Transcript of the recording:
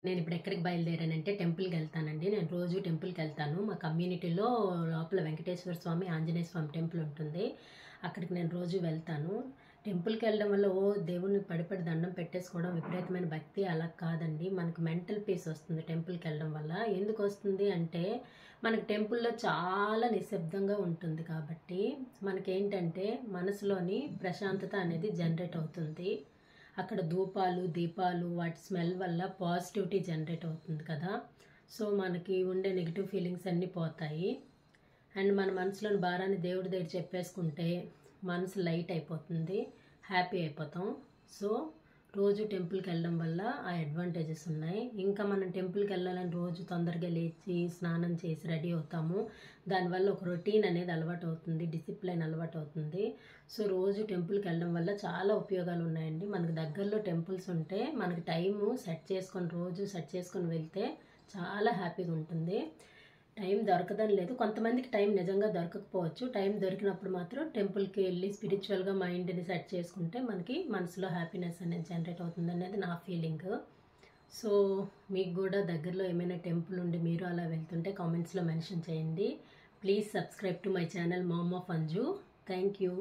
నేను ఇప్పుడు ఎక్కడికి బయలుదేరానంటే టెంపుల్‌కి వెళ్తానండి. నేను రోజు టెంపుల్‌కెళ్తాను. మా కమ్యూనిటీలో లోపల వెంకటేశ్వర స్వామి, ఆంజనేయ స్వామి టెంపుల్ ఉంటుంది. అక్కడికి నేను రోజు వెళ్తాను. టెంపుల్‌కెళ్ళడం వల్ల దేవుడిని పడి దండం పెట్టేసుకోవడం విపరీతమైన భక్తి అలా కాదండి. మనకు మెంటల్ పీస్ వస్తుంది టెంపుల్‌కెళ్ళడం వల్ల. ఎందుకొస్తుంది అంటే మనకు టెంపుల్‌లో చాలా నిశ్శబ్దంగా ఉంటుంది కాబట్టి మనకేంటంటే మనసులోని ప్రశాంతత అనేది జనరేట్ అవుతుంది. అక్కడ ధూపాలు, దీపాలు వాటి స్మెల్ వల్ల పాజిటివిటీ జనరేట్ అవుతుంది కదా! సో, మనకి ఉండే నెగెటివ్ ఫీలింగ్స్ అన్నీ పోతాయి. అండ్ మన మనసులోని భారాన్ని దేవుడి దగ్గర చెప్పేసుకుంటే మనసు లైట్ అయిపోతుంది. హ్యాపీ అయిపోతాం. సో, రోజు టెంపుల్‌కెళ్ళడం వల్ల ఆ అడ్వాంటేజెస్ ఉన్నాయి. ఇంకా మనం టెంపుల్‌కెళ్ళాలని రోజు తొందరగా లేచి, స్నానం చేసి రెడీ అవుతాము. దానివల్ల ఒక రొటీన్ అనేది అలవాటవుతుంది. డిసిప్లిన్ అలవాటవుతుంది. సో, రోజు టెంపుల్‌కెళ్ళడం వల్ల చాలా ఉపయోగాలు ఉన్నాయండి. మనకు దగ్గరలో టెంపుల్స్ ఉంటే మనకి టైము రోజు సెట్ చేసుకొని వెళ్తే చాలా హ్యాపీగా ఉంటుంది. టైం దొరకదని లేదు. కొంతమందికి టైం నిజంగా దొరకకపోవచ్చు. టైం దొరికినప్పుడు మాత్రం టెంపుల్‌కి వెళ్ళి స్పిరిచువల్‌గా మైండ్‌ని సెట్ చేసుకుంటే మనకి మనసులో హ్యాపీనెస్ అనేది జనరేట్ అవుతుందనేది నా ఫీలింగు. సో, మీకు గూడా దగ్గరలో ఏమైనా టెంపుల్ ఉండి మీరు అలా వెళ్తుంటే కామెంట్స్‌లో మెన్షన్ చేయండి. Please subscribe to my channel mom of Anju. Thank you.